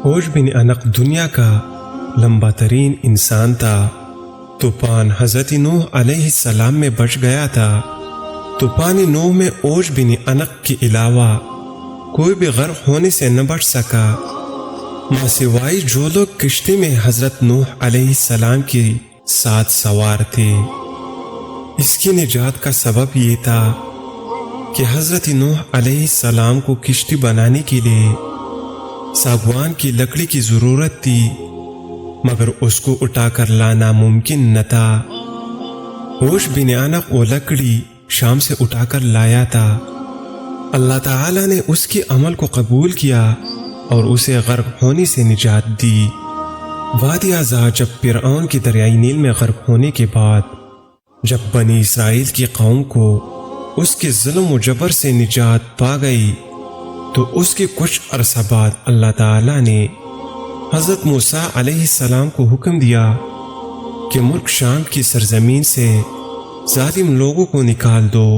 اوش بن انق دنیا کا لمبا ترین انسان تھا۔ طوفان حضرت نوح علیہ السلام میں بچ گیا تھا۔ طوفان نوح میں اوش بن انق کے علاوہ کوئی بھی غرق ہونے سے نہ بچ سکا، ماں سوائے جو لوگ کشتی میں حضرت نوح علیہ السلام کے ساتھ سوار تھے۔ اس کی نجات کا سبب یہ تھا کہ حضرت نوح علیہ السلام کو کشتی بنانے کے لیے ساگوان کی لکڑی کی ضرورت تھی، مگر اس کو اٹھا کر لانا ممکن نہ تھا۔ اوش بن انق وہ لکڑی شام سے اٹھا کر لایا تھا۔ اللہ تعالی نے اس کے عمل کو قبول کیا اور اسے غرق ہونے سے نجات دی۔ وادی اعزا جب فرعون کی دریائے نیل میں غرق ہونے کے بعد جب بنی اسرائیل کی قوم کو اس کے ظلم و جبر سے نجات پا گئی تو اس کے کچھ عرصہ بعد اللہ تعالی نے حضرت موسیٰ علیہ السلام کو حکم دیا کہ ملک شام کی سرزمین سے ظالم لوگوں کو نکال دو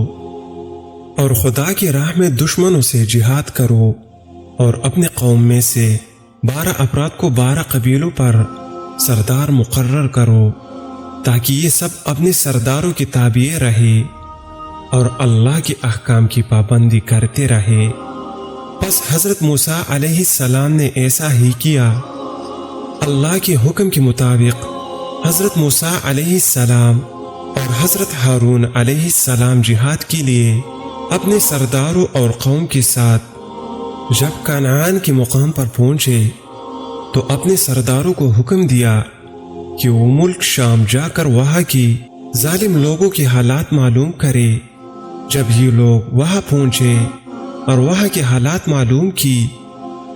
اور خدا کی راہ میں دشمنوں سے جہاد کرو، اور اپنے قوم میں سے 12 افراد کو 12 قبیلوں پر سردار مقرر کرو تاکہ یہ سب اپنے سرداروں کی تابع رہے اور اللہ کے احکام کی پابندی کرتے رہے۔ پس حضرت موسیٰ علیہ السلام نے ایسا ہی کیا۔ اللہ کے حکم کے مطابق حضرت موسیٰ علیہ السلام اور حضرت ہارون علیہ السلام جہاد کے لیے اپنے سرداروں اور قوم کے ساتھ جب کنعان کے مقام پر پہنچے تو اپنے سرداروں کو حکم دیا کہ وہ ملک شام جا کر وہاں کی ظالم لوگوں کے حالات معلوم کرے۔ جب یہ لوگ وہاں پہنچے اور وہاں کے حالات معلوم کی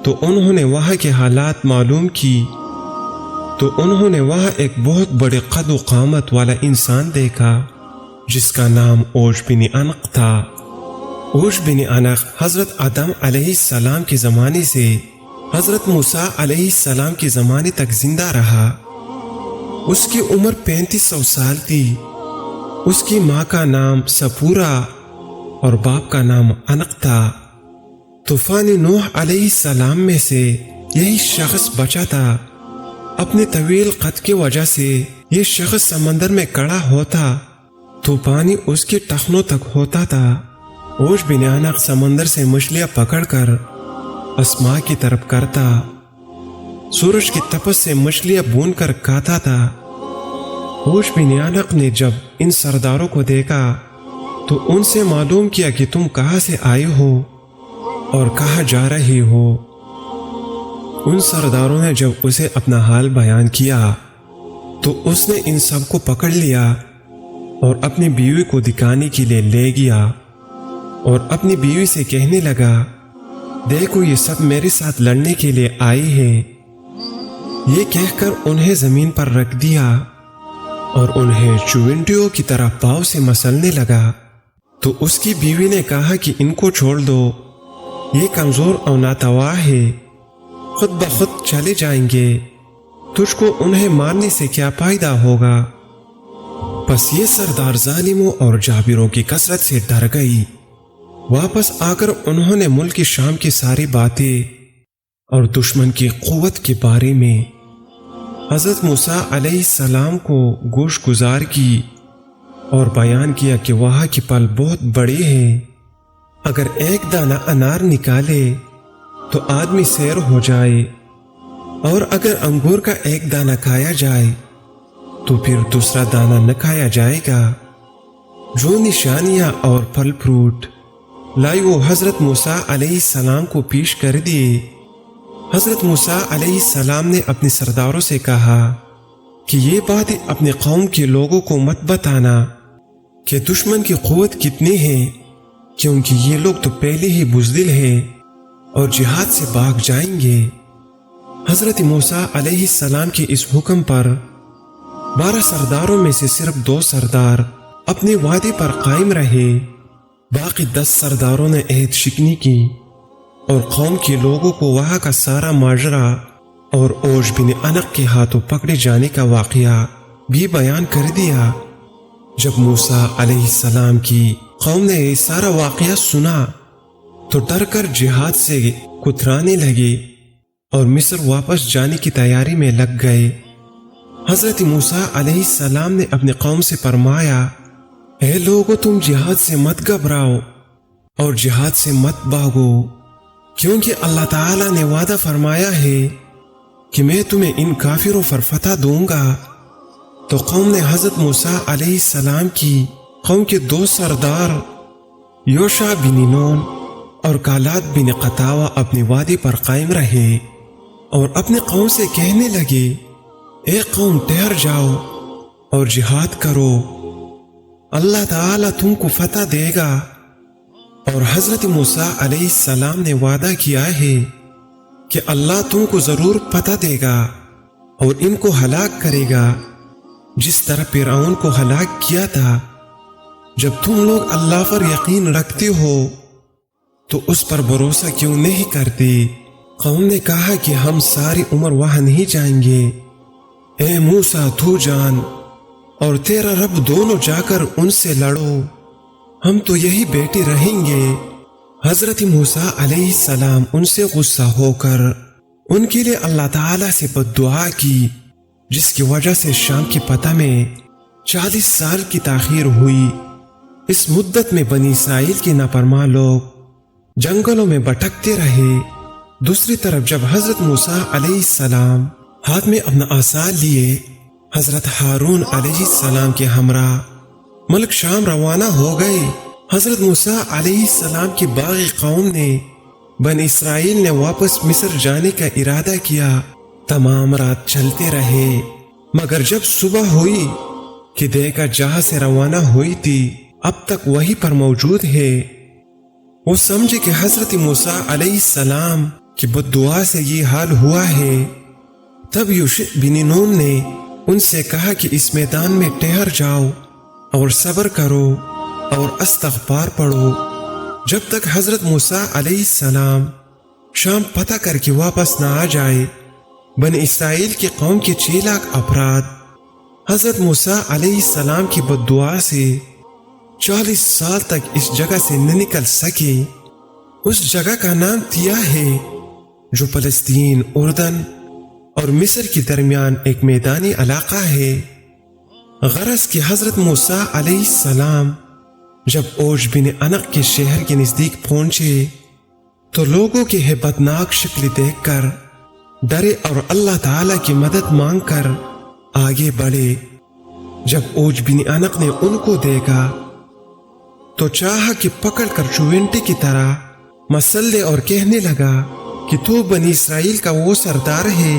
تو انہوں نے وہاں ایک بہت بڑے قد و قامت والا انسان دیکھا جس کا نام اوش بن انق تھا۔ اوش بن انق حضرت آدم علیہ السلام کے زمانے سے حضرت موسیٰ علیہ السلام کے زمانے تک زندہ رہا۔ اس کی عمر 3500 سال تھی۔ اس کی ماں کا نام سپورا اور باپ کا نام انق تھا۔ طوفان نوح علیہ السلام میں سے یہی شخص بچا تھا۔ اپنے طویل قد کی وجہ سے یہ شخص سمندر میں کڑا ہوتا تو پانی اس کے ٹخنوں تک ہوتا تھا۔ اوش بن انق سمندر سے مچھلیاں پکڑ کر آسمان کی طرف کرتا، سورج کی تپش سے مچھلیاں بھون کر کھاتا تھا۔ اوش بن انق نے جب ان سرداروں کو دیکھا تو ان سے معلوم کیا کہ تم کہاں سے آئے ہو اور کہاں جا رہے ہو۔ ان سرداروں نے جب اسے اپنا حال بیان کیا تو اس نے ان سب کو پکڑ لیا اور اپنی بیوی کو دکھانے کے لیے لے گیا اور اپنی بیوی سے کہنے لگا، دیکھو یہ سب میرے ساتھ لڑنے کے لیے آئے ہیں۔ یہ کہہ کر انہیں زمین پر رکھ دیا اور انہیں چونٹیوں کی طرح پاؤں سے مسلنے لگا۔ تو اس کی بیوی نے کہا کہ ان کو چھوڑ دو، یہ کمزور اور ناتواں ہے، خود بخود چلے جائیں گے، تجھ کو انہیں مارنے سے کیا فائدہ ہوگا۔ پس یہ سردار ظالموں اور جابروں کی کثرت سے ڈر گئی۔ واپس آ کر انہوں نے ملک شام کی ساری باتیں اور دشمن کی قوت کے بارے میں حضرت موسیٰ علیہ السلام کو گوش گزار کی اور بیان کیا کہ وہاں کے پل بہت بڑے ہیں، اگر ایک دانہ انار نکالے تو آدمی سیر ہو جائے، اور اگر انگور کا ایک دانہ کھایا جائے تو پھر دوسرا دانہ نہ کھایا جائے گا۔ جو نشانیاں اور پھل فروٹ لائی وہ حضرت موسیٰ علیہ السلام کو پیش کر دیے۔ حضرت موسیٰ علیہ السلام نے اپنے سرداروں سے کہا کہ یہ باتیں اپنے قوم کے لوگوں کو مت بتانا کہ دشمن کی قوت کتنی ہے، کیونکہ یہ لوگ تو پہلے ہی بزدل ہیں اور جہاد سے بھاگ جائیں گے۔ حضرت موسیٰ علیہ السلام کے اس حکم پر 12 سرداروں میں سے صرف 2 سردار اپنے وعدے پر قائم رہے، باقی 10 سرداروں نے عہد شکنی کی اور قوم کے لوگوں کو وہاں کا سارا ماجرا اور اوش بن انق کے ہاتھوں پکڑے جانے کا واقعہ بھی بیان کر دیا۔ جب موسیٰ علیہ السلام کی قوم نے یہ سارا واقعہ سنا تو ڈر کر جہاد سے کترانے لگے۔ اور مصر واپس جانے کی تیاری میں لگ گئے۔ حضرت موسیٰ علیہ السلام نے اپنی قوم سے فرمایا، اے لوگو، تم جہاد سے مت گھبراؤ اور جہاد سے مت بھاگو، کیونکہ اللہ تعالیٰ نے وعدہ فرمایا ہے کہ میں تمہیں ان کافروں پر فتح دوں گا۔ تو قوم نے حضرت موسیٰ علیہ السلام کی قوم کے 2 سردار یوشع بن نون اور کالاد بن قطاوہ اپنی وادی پر قائم رہے اور اپنی قوم سے کہنے لگے، اے قوم، ٹھہر جاؤ اور جہاد کرو، اللہ تعالیٰ تم کو فتح دے گا۔ اور حضرت موسیٰ علیہ السلام نے وعدہ کیا ہے کہ اللہ تم کو ضرور فتح دے گا اور ان کو ہلاک کرے گا، جس طرح فرعون کو ہلاک کیا تھا۔ جب تم لوگ اللہ پر یقین رکھتے ہو تو اس پر بھروسہ کیوں نہیں کرتے؟ قوم نے کہا کہ ہم ساری عمر وہاں نہیں جائیں گے۔ اے موسیٰ، تو جان اور تیرا رب دونوں جا کر ان سے لڑو، ہم تو یہی بیٹھے رہیں گے۔ حضرت موسیٰ علیہ السلام ان سے غصہ ہو کر ان کے لیے اللہ تعالیٰ سے بد دعا کی، جس کی وجہ سے شام کی فتح میں 40 سال کی تاخیر ہوئی۔ اس مدت میں بنی اسرائیل کے نافرمان لوگ جنگلوں میں بھٹکتے رہے۔ دوسری طرف جب حضرت موسیٰ علیہ السلام ہاتھ میں اپنا عصا لیے حضرت ہارون علیہ السلام کے ہمراہ ملک شام روانہ ہو گئے، حضرت موسیٰ علیہ السلام کی باغی قوم نے بنی اسرائیل نے واپس مصر جانے کا ارادہ کیا۔ تمام رات چلتے رہے، مگر جب صبح ہوئی کہ دیکھا جہاں سے روانہ ہوئی تھی اب تک وہیں پر موجود ہے۔ وہ سمجھے کہ حضرت موسیٰ علیہ السلام کی بد دعا سے یہ حال ہوا ہے۔ تب یوشع بن نون نے ان سے کہا کہ اس میدان میں ٹھہر جاؤ اور صبر کرو اور استغفار پڑھو جب تک حضرت موسیٰ علیہ السلام شام فتح کر کے واپس نہ آ جائے۔ بنی اسرائیل کی قوم کے 6 لاکھ افراد حضرت موسیٰ علیہ السلام کی بد دعا سے 40 سال تک اس جگہ سے نہ نکل سکے۔ اس جگہ کا نام تیا ہے، جو فلسطین، اردن اور مصر کے درمیان ایک میدانی علاقہ ہے۔ غرض کہ حضرت موسیٰ علیہ السلام جب اوج بن عنق کے شہر کے نزدیک پہنچے تو لوگوں کی ہیبتناک شکل دیکھ کر ڈرے اور اللہ تعالیٰ کی مدد مانگ کر آگے بڑھے۔ جب اوج بن عنق نے ان کو دیکھا تو چاہا کہ پکڑ کر چونٹی کی طرح مسلے اور کہنے لگا کہ تو بنی اسرائیل کا وہ سردار ہے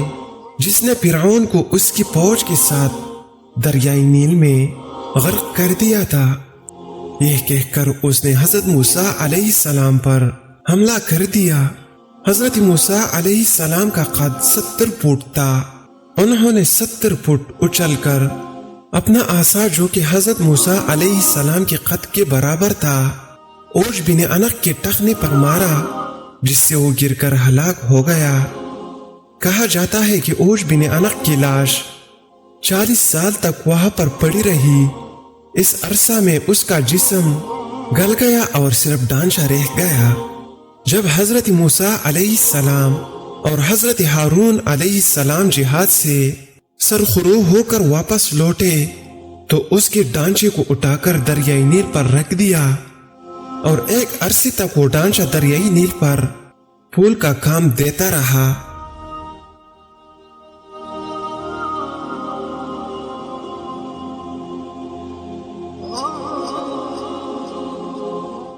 جس نے فرعون کو اس کی فوج کے ساتھ دریائے نیل میں غرق کر دیا تھا۔ یہ کہہ کر اس نے حضرت موسیٰ علیہ السلام پر حملہ کر دیا۔ حضرت موسیٰ علیہ السلام کا قد 70 فٹ تھا۔ انہوں نے 70 فٹ اچھل کر اپنا عصا، جو کہ حضرت موسیٰ علیہ السلام کے قد کے برابر تھا، اوج بن عنق کے ٹخنے پر مارا، جس سے وہ گر کر ہلاک ہو گیا۔ کہا جاتا ہے کہ اوج بن عنق کی لاش 40 سال تک وہاں پر پڑی رہی۔ اس عرصہ میں اس کا جسم گل گیا اور صرف ڈانچہ رہ گیا۔ جب حضرت موسیٰ علیہ السلام اور حضرت ہارون علیہ السلام جہاد سے سرخرو ہو کر واپس لوٹے تو اس کے ڈانچے کو اٹھا کر دریائے نیل پر رکھ دیا، اور ایک عرصے تک وہ ڈانچہ دریائے نیل پر پھول کا کام دیتا رہا۔